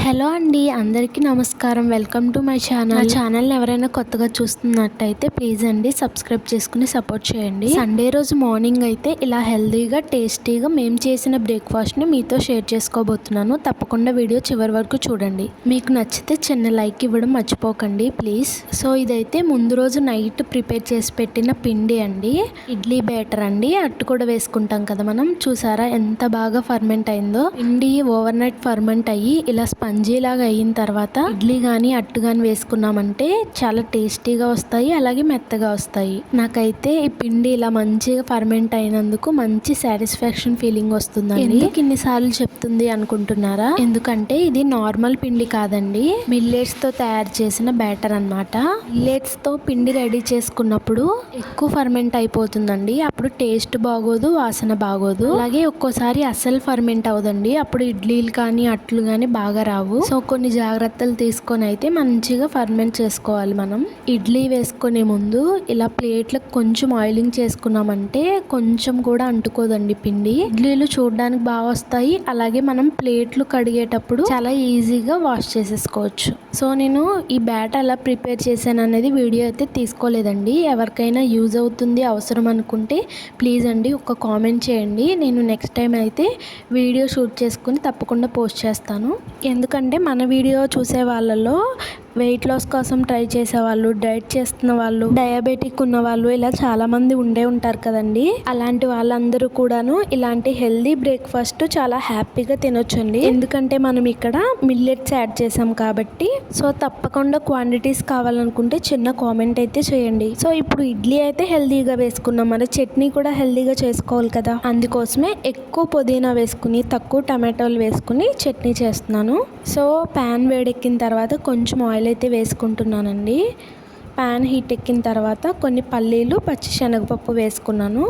Hello అండి, అందరికీ నమస్కారం. Welcome to my channel. నా ఛానల్ని ఎవరైనా కొత్తగా చూస్తున్నట్టయితే ప్లీజ్ అండి సబ్స్క్రైబ్ చేసుకుని సపోర్ట్ చేయండి. సండే రోజు మార్నింగ్ అయితే ఇలా హెల్తీగా టేస్టీగా మేము చేసిన బ్రేక్ఫాస్ట్ని మీతో షేర్ చేసుకోబోతున్నాను. తప్పకుండా వీడియో చివరి వరకు చూడండి. మీకు నచ్చితే చిన్న లైక్ ఇవ్వడం మర్చిపోకండి ప్లీజ్. సో ఇదైతే ముందు రోజు నైట్ ప్రిపేర్ చేసి పెట్టిన పిండి అండి. ఇడ్లీ బ్యాటర్ అండి. అట్టు కూడా వేసుకుంటాం కదా మనం. చూసారా ఎంత బాగా ఫర్మెంట్ అయిందో. పిండి ఓవర్ నైట్ ఫర్మెంట్ అయ్యి ఇలా స్పంజీలాగా అయిన తర్వాత ఇడ్లీ కానీ అట్టు కానీ వేసుకున్నామంటే చాలా టేస్టీగా వస్తాయి, అలాగే మెత్తగా వస్తాయి. నాకైతే ఈ పిండి ఇలా మంచిగా ఫర్మెంట్ అయినందుకు మంచి సాటిస్ఫాక్షన్ ఫీలింగ్ వస్తుందండి. ఎందుకు ఇన్నిసార్లు చెప్తుంది అనుకుంటున్నారా? ఎందుకంటే ఇది నార్మల్ పిండి కాదండి, మిల్లెట్స్ తో తయారు చేసిన బ్యాటర్ అన్నమాట. మిల్లెట్స్ తో పిండి రెడీ చేసుకున్నప్పుడు ఎక్కువ ఫర్మెంట్ అయిపోతుందండి. అప్పుడు టేస్ట్ బాగోదు, వాసన బాగోదు. అలాగే ఒక్కోసారి అస్సలు ఫర్మెంట్ అవదండి. అప్పుడు ఇడ్లీలు కానీ అట్లు కానీ బాగా రావు. సో కొన్ని జాగ్రత్తలు తీసుకొని అయితే మంచిగా ఫర్మెంట్ చేసుకోవాలి. మనం ఇడ్లీ వేసుకునే ముందు ఇలా ప్లేట్లకు కొంచెం ఆయిలింగ్ చేసుకున్నామంటే కొంచెం కూడా అంటుకోదండి పిండి. ఇడ్లీలు చూడడానికి బాగా వస్తాయి, అలాగే మనం ప్లేట్లు కడిగేటప్పుడు చాలా ఈజీగా వాష్ చేసేసుకోవచ్చు. సో నేను ఈ బ్యాటర్ ఎలా ప్రిపేర్ చేశాను అనేది వీడియో అయితే తీసుకోలేదండి. ఎవరికైనా యూజ్ అవుతుంది, అవసరం అనుకుంటే ప్లీజ్ అండి ఒక కామెంట్ చేయండి. నేను నెక్స్ట్ టైం అయితే వీడియో షూట్ చేసుకుని తప్పకుండా పోస్ట్ చేస్తాను. ఎందుకంటే మన వీడియో చూసే వాళ్ళలో వెయిట్ లాస్ కోసం ట్రై చేసేవాళ్ళు, డైట్ చేస్తున్న వాళ్ళు, డయాబెటిక్ ఉన్న వాళ్ళు ఇలా చాలామంది ఉండే ఉంటారు కదండి. అలాంటి వాళ్ళందరూ కూడాను ఇలాంటి హెల్దీ బ్రేక్ఫాస్ట్ చాలా హ్యాపీగా తినొచ్చండి. ఎందుకంటే మనం ఇక్కడ మిల్లెట్స్ యాడ్ చేసాం కాబట్టి. సో తప్పకుండా క్వాంటిటీస్ కావాలనుకుంటే చిన్న కామెంట్ అయితే చేయండి. సో ఇప్పుడు ఇడ్లీ అయితే హెల్దీగా వేసుకున్నాం, మరి చట్నీ కూడా హెల్దీగా చేసుకోవాలి కదా. అందుకోసమే ఎక్కువ పుదీనా వేసుకుని తక్కువ టమాటోలు వేసుకుని చట్నీ చేస్తున్నాను. సో ప్యాన్ వేడెక్కిన తర్వాత కొంచెం ఆయిల్ అయితే వేసుకుంటున్నానండి. ప్యాన్ హీట్ ఎక్కిన తర్వాత కొన్ని పల్లీలు, పచ్చి శనగపప్పు వేసుకున్నాను.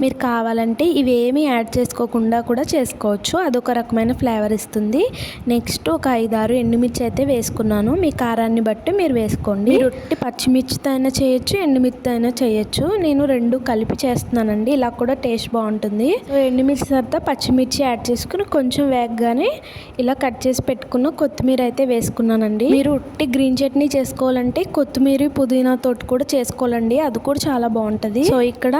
మీరు కావాలంటే ఇవేమీ యాడ్ చేసుకోకుండా కూడా చేసుకోవచ్చు, అదొక రకమైన ఫ్లేవర్ ఇస్తుంది. నెక్స్ట్ ఒక 5-6 ఎండుమిర్చి అయితే వేసుకున్నాను. మీ కారాన్ని బట్టి మీరు వేసుకోండి. మీరు పచ్చిమిర్చితో అయినా చేయొచ్చు, ఎండుమిర్చితో అయినా చేయొచ్చు. నేను రెండు కలిపి చేస్తున్నానండి, ఇలా కూడా టేస్ట్ బాగుంటుంది. సో ఎండుమిర్చి తర్వాత పచ్చిమిర్చి యాడ్ చేసుకుని కొంచెం వేగగానే ఇలా కట్ చేసి పెట్టుకున్న కొత్తిమీర అయితే వేసుకున్నానండి. మీరు ఉట్టి గ్రీన్ చట్నీ చేసుకోవాలంటే కొత్తిమీర పుదీనా తోటి కూడా చేసుకోవాలండి, అది కూడా చాలా బాగుంటుంది. సో ఇక్కడ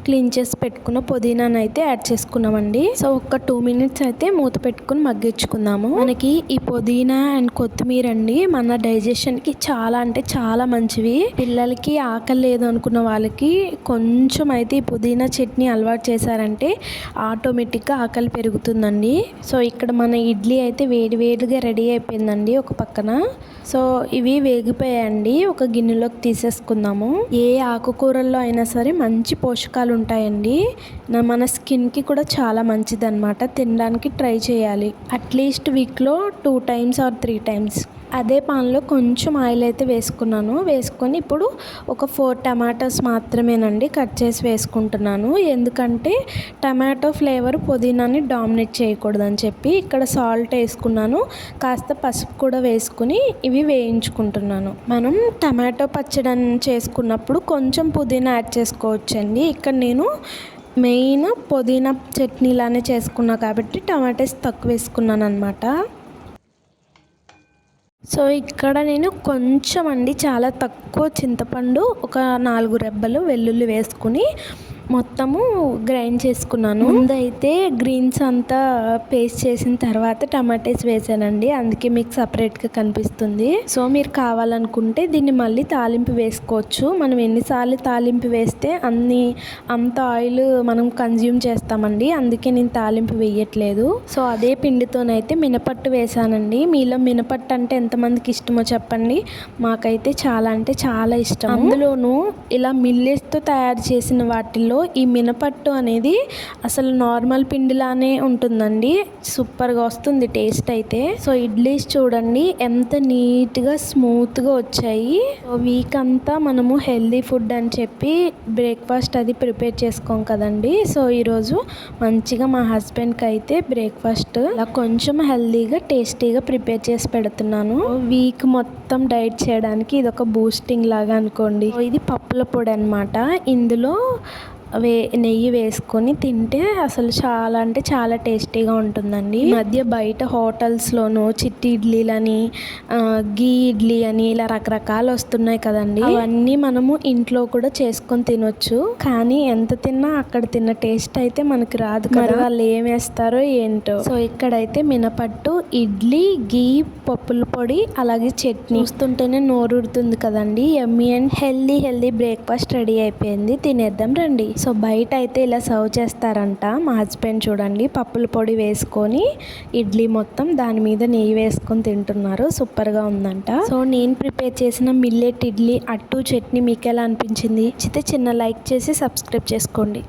క్లీన్ చేసి పెట్టుకున్న పుదీనాను అయితే యాడ్ చేసుకున్నామండి. సో ఒక 2 మినిట్స్ అయితే మూత పెట్టుకుని మగ్గించుకుందాము. మనకి ఈ పుదీనా అండ్ కొత్తిమీర అండి మన డైజెషన్కి చాలా అంటే చాలా మంచివి. పిల్లలకి ఆకలి లేదు అనుకున్న వాళ్ళకి కొంచెం అయితే ఈ పుదీనా చట్నీ అలవాటు చేశారంటే ఆటోమేటిక్గా ఆకలి పెరుగుతుందండి. సో ఇక్కడ మన ఇడ్లీ అయితే వేడిగా రెడీ అయిపోయిందండి ఒక పక్కన. సో ఇవి వేగిపోయాయండి, ఒక గిన్నెలోకి తీసేసుకుందాము. ఏ ఆకుకూరల్లో అయినా సరే మంచి పోషకాలు ఉంటాయండి. మన స్కిన్కి కూడా చాలా మంచిది అనమాట. తినడానికి ట్రై చేయాలి, అట్లీస్ట్ వీక్లో 2 టైమ్స్ ఆర్ 3 టైమ్స్. అదే పాన్లో కొంచెం ఆయిల్ అయితే వేసుకున్నాను. వేసుకొని ఇప్పుడు ఒక 4 టమాటోస్ మాత్రమేనండి కట్ చేసి వేసుకుంటున్నాను. ఎందుకంటే టమాటో ఫ్లేవర్ పుదీనాని డామినేట్ చేయకూడదని చెప్పి ఇక్కడ సాల్ట్ వేసుకున్నాను, కాస్త పసుపు కూడా వేసుకుని ఇవి వేయించుకుంటున్నాను. మనం టమాటో పచ్చడి చేసుకున్నప్పుడు కొంచెం పుదీనా యాడ్ చేసుకోవచ్చండి. ఇక్కడ నేను మెయిన్ పుదీనా చట్నీలానే చేసుకున్నా కాబట్టి టమాటోస్ తక్కువ వేసుకున్నాను అనమాట. సో ఇక్కడ నేను కొంచెం అండి చాలా తక్కువ చింతపండు, ఒక 4 రెబ్బలు వెల్లుల్లి వేసుకుని మొత్తము గ్రైండ్ చేసుకున్నాను. ముందైతే గ్రీన్స్ అంతా పేస్ట్ చేసిన తర్వాత టమాటోస్ వేసానండి, అందుకే మీకు సపరేట్గా కనిపిస్తుంది. సో మీరు కావాలనుకుంటే దీన్ని మళ్ళీ తాలింపు వేసుకోవచ్చు. మనం ఎన్నిసార్లు తాలింపు వేస్తే అంత ఆయిల్ మనం కన్జ్యూమ్ చేస్తామండి, అందుకే నేను తాలింపు వేయట్లేదు. సో అదే పిండితోనైతే మినపట్టు వేసానండి. మీలో మినపట్టు అంటే ఎంతమందికి ఇష్టమో చెప్పండి, మాకైతే చాలా అంటే చాలా ఇష్టం. అందులోనూ ఇలా మిల్లెట్స్తో తయారు చేసిన వాటిల్లో ఈ మినపట్టు అనేది అసలు నార్మల్ పిండిలానే ఉంటుందండి, సూపర్గా వస్తుంది టేస్ట్ అయితే. సో ఇడ్లీస్ చూడండి ఎంత నీట్గా స్మూత్గా వచ్చాయి. వీక్ అంతా మనము హెల్దీ ఫుడ్ అని చెప్పి బ్రేక్ఫాస్ట్ అది ప్రిపేర్ చేసుకోం కదండి. సో ఈరోజు మంచిగా మా హస్బెండ్కి అయితే బ్రేక్ఫాస్ట్ అలా కొంచెం హెల్దీగా టేస్టీగా ప్రిపేర్ చేసి పెడుతున్నాను. వీక్ మొత్తం డైట్ చేయడానికి ఇది ఒక బూస్టింగ్ లాగా అనుకోండి. ఇది పప్పుల పొడి అనమాట. ఇందులో నెయ్యి వేసుకొని తింటే అసలు చాలా అంటే చాలా టేస్టీగా ఉంటుందండి. ఈ మధ్య బయట హోటల్స్లోనూ చిట్టి ఇడ్లీలని గీ ఇడ్లీ అని ఇలా రకరకాలు వస్తున్నాయి కదండి. అవన్నీ మనము ఇంట్లో కూడా చేసుకొని తినొచ్చు. కానీ ఎంత తిన్నా అక్కడ తిన్న టేస్ట్ అయితే మనకి రాదు కదా. వాళ్ళు ఏం వేస్తారో ఏంటో. సో ఇక్కడైతే మినపట్టు, ఇడ్లీ, గీ, పప్పుల పొడి, అలాగే చట్నీ చూస్తుంటేనే నోరుడుతుంది కదండి. యమ్మీ అండ్ హెల్దీ బ్రేక్ఫాస్ట్ రెడీ అయిపోయింది. తినేద్దాం రండి. సో బయట అయితే ఇలా సర్వ్ చేస్తారంట. మా హస్బెండ్ చూడండి పప్పుల పొడి వేసుకొని ఇడ్లీ మొత్తం దాని మీద నెయ్యి వేసుకొని తింటున్నారు. సూపర్గా ఉందంట. సో నేను ప్రిపేర్ చేసిన మిల్లెట్ ఇడ్లీ, అట్టు, చట్నీ మీకు ఎలా అనిపించింది? చిన్న లైక్ చేసి సబ్స్క్రైబ్ చేసుకోండి.